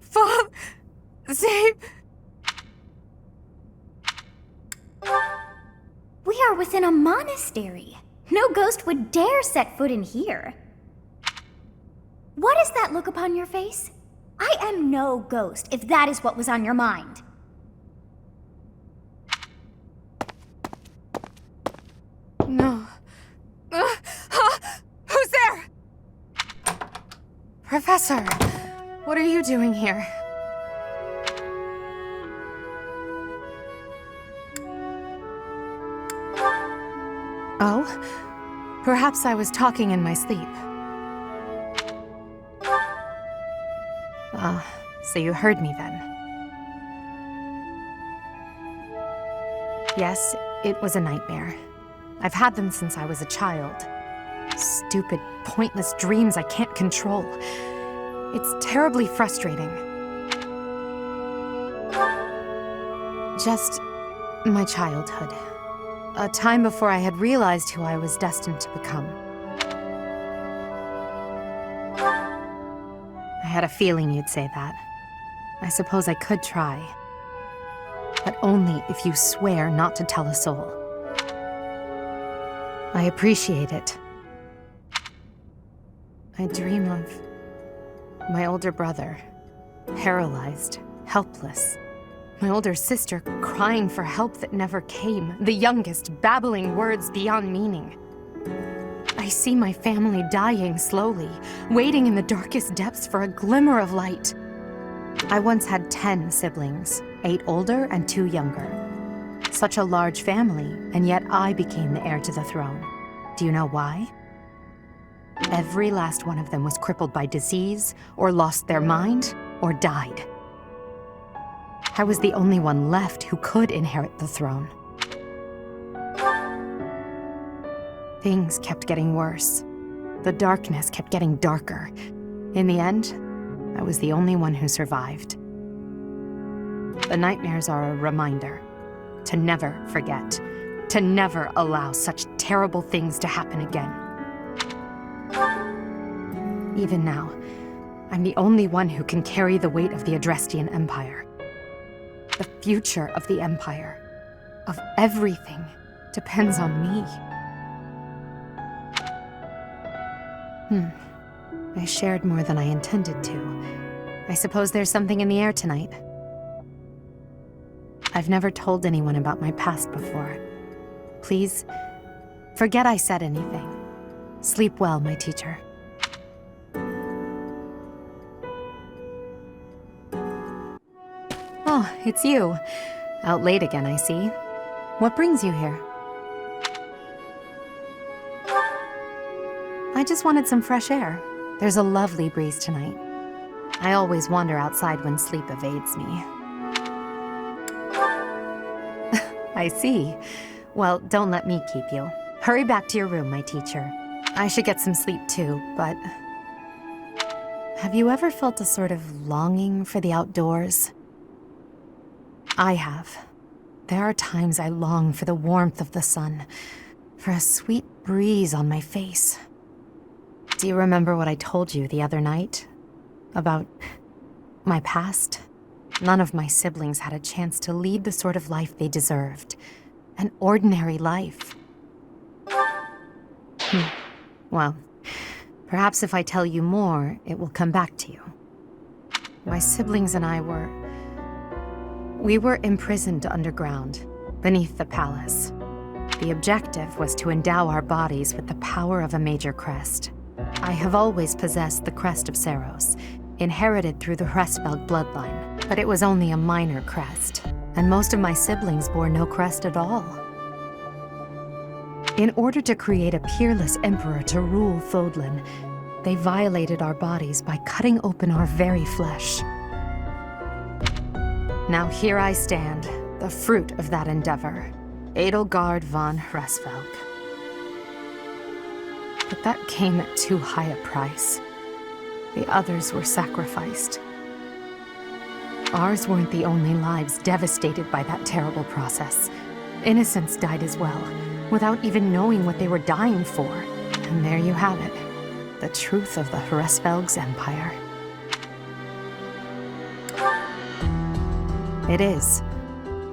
Fall... Save... We are within a monastery. No ghost would dare set foot in here. What is that look upon your face? I am no ghost, if that is what was on your mind. No. Who's there? Professor, what are you doing here? Oh? Perhaps I was talking in my sleep. Ah, so you heard me then. Yes, it was a nightmare. I've had them since I was a child. Stupid, pointless dreams I can't control. It's terribly frustrating. Just my childhood. A time before I had realized who I was destined to become. I had a feeling you'd say that. I suppose I could try. But only if you swear not to tell a soul. I appreciate it. I dream of my older brother, paralyzed, helpless. My older sister crying for help that never came. The youngest babbling words beyond meaning. I see my family dying slowly, waiting in the darkest depths for a glimmer of light. I once had 10 siblings, 8 older and 2 younger. Such a large family, and yet I became the heir to the throne. Do you know why? Every last one of them was crippled by disease, or lost their mind, or died. I was the only one left who could inherit the throne. Things kept getting worse. The darkness kept getting darker. In the end, I was the only one who survived. The nightmares are a reminder to never forget, to never allow such terrible things to happen again. Even now, I'm the only one who can carry the weight of the Adrestian Empire. The future of the Empire, of everything, depends on me. I shared more than I intended to. I suppose there's something in the air tonight. I've never told anyone about my past before. Please, forget I said anything. Sleep well, my teacher. Oh, it's you. Out late again, I see. What brings you here? I just wanted some fresh air. There's a lovely breeze tonight. I always wander outside when sleep evades me. I see. Well, don't let me keep you. Hurry back to your room, my teacher. I should get some sleep too, but... Have you ever felt a sort of longing for the outdoors? I have. There are times I long for the warmth of the sun, for a sweet breeze on my face. Do you remember what I told you the other night? About my past? None of my siblings had a chance to lead the sort of life they deserved. An ordinary life. Well, perhaps if I tell you more, it will come back to you. My siblings and I We were imprisoned underground, beneath the palace. The objective was to endow our bodies with the power of a major crest. I have always possessed the crest of Saros, inherited through the Hresvelg bloodline, but it was only a minor crest, and most of my siblings bore no crest at all. In order to create a peerless emperor to rule Fodlan, they violated our bodies by cutting open our very flesh. Now here I stand, the fruit of that endeavor, Edelgard von Hresvelg. But that came at too high a price. The others were sacrificed. Ours weren't the only lives devastated by that terrible process. Innocents died as well, without even knowing what they were dying for. And there you have it. the truth of the Hresvelg's empire. It is.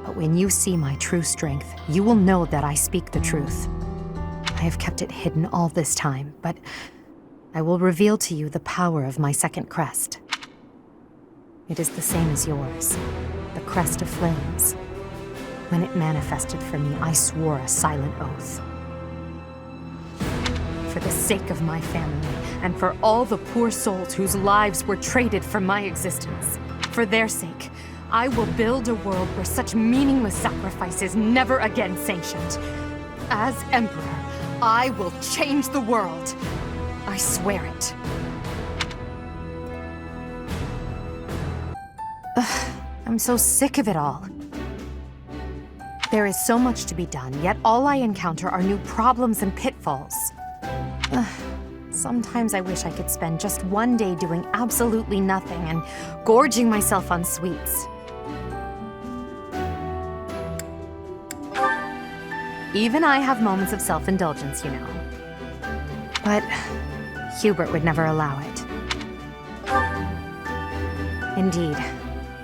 But when you see my true strength, you will know that I speak the truth. I have kept it hidden all this time, but I will reveal to you the power of my second crest. It is the same as yours, the crest of flames. When it manifested for me, I swore a silent oath. For the sake of my family, and for all the poor souls whose lives were traded for my existence, for their sake, I will build a world where such meaningless sacrifice is never again sanctioned. As Emperor, I will change the world. I swear it. Ugh, I'm so sick of it all. There is so much to be done, yet all I encounter are new problems and pitfalls. Ugh, sometimes I wish I could spend just one day doing absolutely nothing and gorging myself on sweets. Even I have moments of self-indulgence, you know. But Hubert would never allow it. Indeed.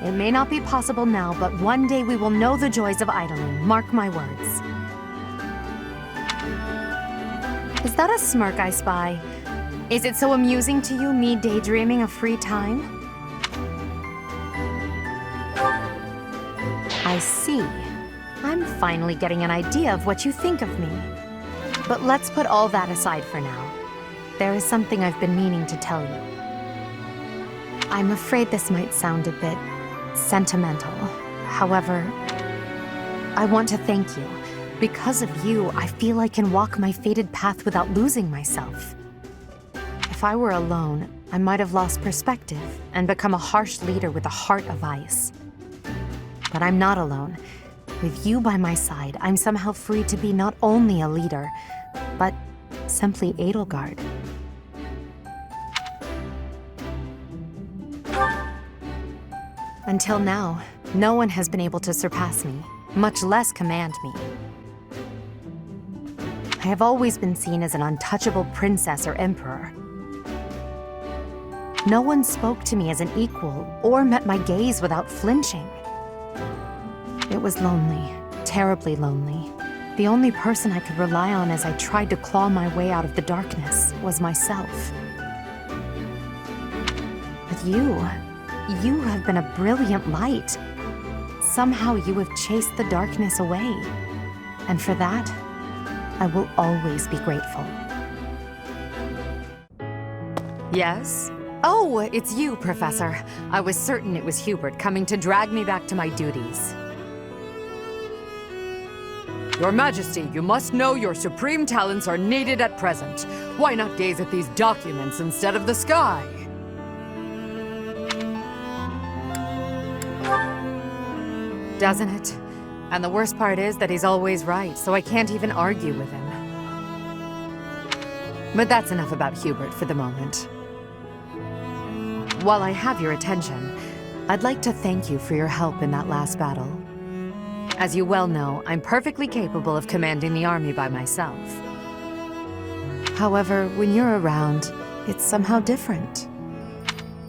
It may not be possible now, but one day we will know the joys of idling. Mark my words. Is that a smirk I spy? Is it so amusing to you, me daydreaming of free time? I see. I'm finally getting an idea of what you think of me. But let's put all that aside for now. There is something I've been meaning to tell you. I'm afraid this might sound a bit sentimental. However, I want to thank you. Because of you, I feel I can walk my fated path without losing myself. If I were alone, I might have lost perspective and become a harsh leader with a heart of ice. But I'm not alone. With you by my side, I'm somehow free to be not only a leader, but simply Edelgard. Until now, no one has been able to surpass me, much less command me. I have always been seen as an untouchable princess or emperor. No one spoke to me as an equal or met my gaze without flinching. It was lonely, terribly lonely. The only person I could rely on as I tried to claw my way out of the darkness was myself. But you have been a brilliant light. Somehow you have chased the darkness away. And for that, I will always be grateful. Yes? Oh, it's you, Professor. I was certain it was Hubert coming to drag me back to my duties. Your Majesty, you must know your supreme talents are needed at present. Why not gaze at these documents instead of the sky? Doesn't it? And the worst part is that he's always right, so I can't even argue with him. But that's enough about Hubert for the moment. While I have your attention, I'd like to thank you for your help in that last battle. As you well know, I'm perfectly capable of commanding the army by myself. However, when you're around, it's somehow different.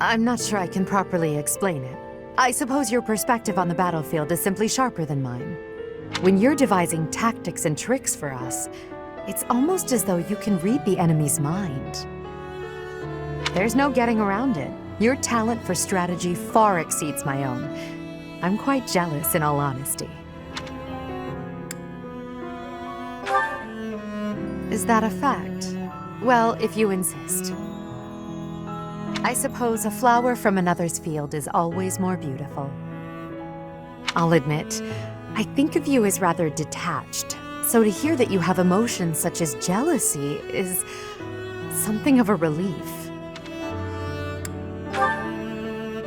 I'm not sure I can properly explain it. I suppose your perspective on the battlefield is simply sharper than mine. When you're devising tactics and tricks for us, it's almost as though you can read the enemy's mind. There's no getting around it. Your talent for strategy far exceeds my own. I'm quite jealous, in all honesty. Is that a fact? Well, if you insist. I suppose a flower from another's field is always more beautiful. I'll admit, I think of you as rather detached, so to hear that you have emotions such as jealousy is something of a relief.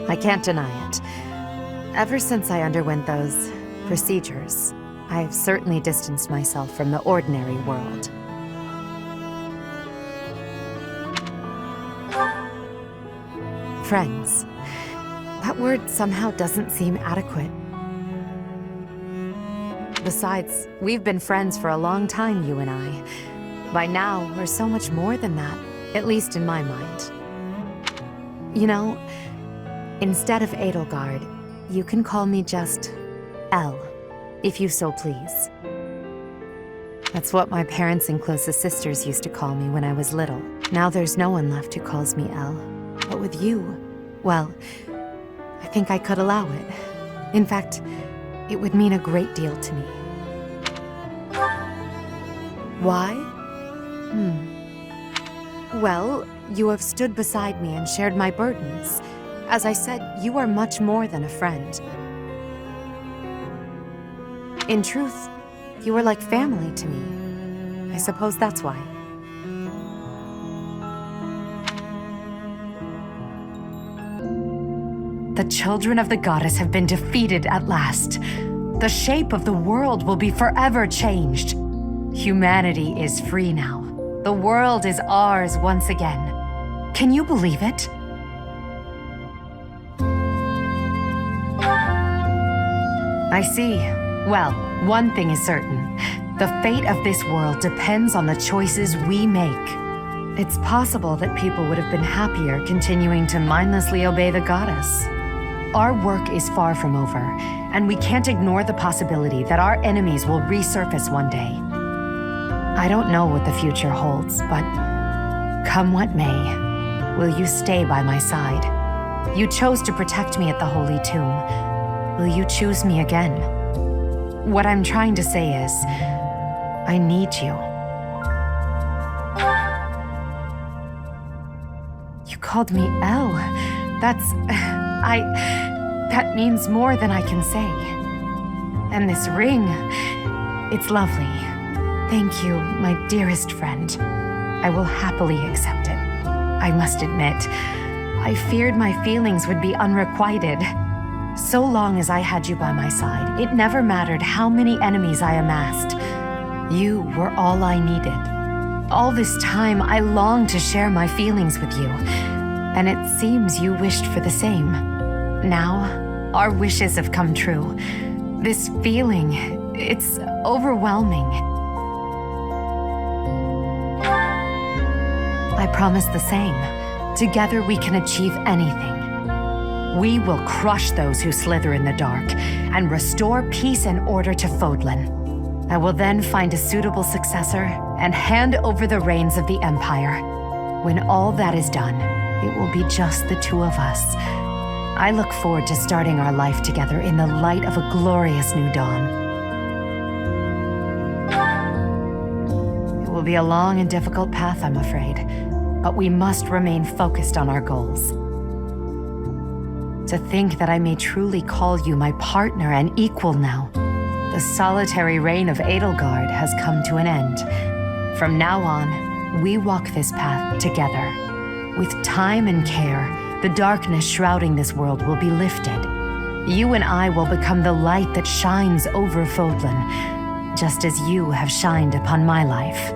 I can't deny it. Ever since I underwent those procedures, I have certainly distanced myself from the ordinary world. Friends. That word somehow doesn't seem adequate. Besides, we've been friends for a long time, you and I. By now, we're so much more than that. At least in my mind. You know, instead of Edelgard, you can call me just Elle, if you so please. That's what my parents and closest sisters used to call me when I was little. Now there's no one left who calls me Elle. But with you, well, I think I could allow it. In fact, it would mean a great deal to me. Why? Well, you have stood beside me and shared my burdens. As I said, you are much more than a friend. In truth, you are like family to me. I suppose that's why. The children of the goddess have been defeated at last. The shape of the world will be forever changed. Humanity is free now. The world is ours once again. Can you believe it? I see. Well, one thing is certain. The fate of this world depends on the choices we make. It's possible that people would have been happier continuing to mindlessly obey the goddess. Our work is far from over, and we can't ignore the possibility that our enemies will resurface one day. I don't know what the future holds, but come what may, will you stay by my side? You chose to protect me at the Holy Tomb. Will you choose me again? What I'm trying to say is, I need you. You called me Elle. That means more than I can say. And this ring, it's lovely. Thank you, my dearest friend. I will happily accept it. I must admit, I feared my feelings would be unrequited. So long as I had you by my side, it never mattered how many enemies I amassed. You were all I needed. All this time, I longed to share my feelings with you, and it seems you wished for the same. Now, our wishes have come true. This feeling, it's overwhelming. I promise the same. Together we can achieve anything. We will crush those who slither in the dark and restore peace and order to Fodlan. I will then find a suitable successor and hand over the reins of the Empire. When all that is done, it will be just the two of us. I look forward to starting our life together in the light of a glorious new dawn. It will be a long and difficult path, I'm afraid, but we must remain focused on our goals. To think that I may truly call you my partner and equal now. The solitary reign of Edelgard has come to an end. From now on, we walk this path together. With time and care, the darkness shrouding this world will be lifted. You and I will become the light that shines over Fodlan, just as you have shined upon my life.